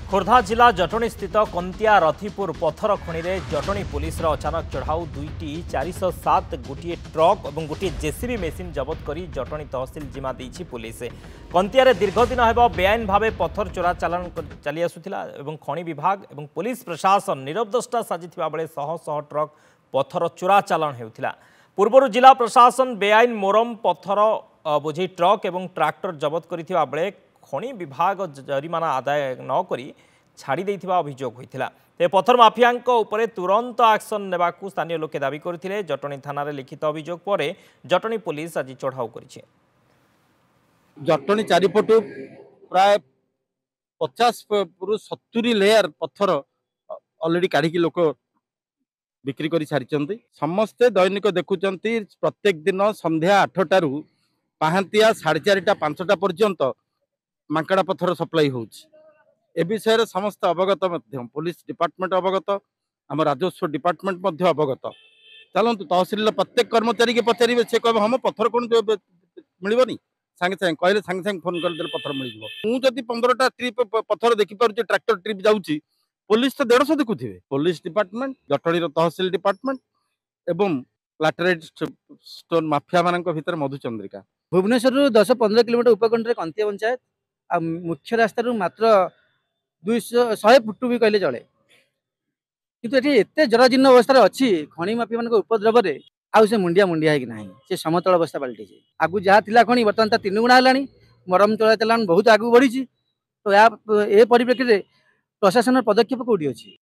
खोर्धा जिला जटणी स्थित कंतिया रथीपुर पथर खनि जटणी पुलिस अचानक चढ़ाऊ दुईटी 407 गोटे ट्रक और गोटे जेसीबी मेसीन जबत कर जटणी तहसिल जिमा देछि पुलिस। कंतिया दीर्घ दिन हेब बेआईन भाव पथर चोरा चालान चली आसुथिला एवं खनि विभाग और पुलिस प्रशासन नीरव दृष्टा साजिथिबा बेले शह शह ट्रक पथर चोरा चालान हेउथिला। पूर्व जिला प्रशासन बेआईन मोरम पथर बोझे ट्रक और ट्रैक्टर जबत करथिबा बेले खनि विभाग जरिमाना आदाय नक छाड़ी देथिबा अभियोग होइथिला। पथर माफिया उपरे तुरंत एक्शन नेबाकू स्थानीय लोके दाबी करथिले। जटणी थाना रे लिखित अभियोग पर जटणी पुलिस आज चढ़ाऊ करिछि। जटणी चारिपटू प्राय 50 रु 70 लेयर पत्थर ऑलरेडी काढ़ी लोक बिक्री कर सारी। समस्ते दैनिक देखुंत प्रत्येक दिन संध्या 8 रु पहांतिया 4:30 5टा पर्यंत मांकड़ा पत्थर सप्लाई होउछि। ए विषय समस्त अवगत पुलिस डिपार्टमेंट अवगत आम राजस्व डिपार्टमेंट अवगत। चलतु तहसिल प्रत्येक कर्मचारी के पचारे से कह हम पत्थर कौन मिलनी सांगे सांगे कहले सांगे सांगे फोन करदे पत्थर मिल। मुझे 15टा ट्रिप पत्थर देखिपे ट्रैक्टर ट्रिप जाऊँगी पुलिस तो 150 देखुए। पुलिस डिपार्टमेंट जटणी तहसिल डिपार्टमेंट एवं लैटेराइट स्टोन माफिया मान भर मधुचंद्रिका भुवनेश्वर 10-15 किलोमीटर उपकंठ कंतिया पंचायत आ मुख्य रास्तार मात्र 100 फुट भी कहले चले। किंतु ये एत जराजीर्ण अवस्था अच्छी खनि माफिया मान उपद्रव आउ से मुंडिया मुंडिया है कि ना से समतल अवस्था पलटि आगु जहाँ थिला खनि बर्तमान 3 गुणा है। मरम चला चलान बहुत आगू बढ़ी। तो या परिप्रेक्षी प्रशासन पदक्षेप कौटी अच्छी।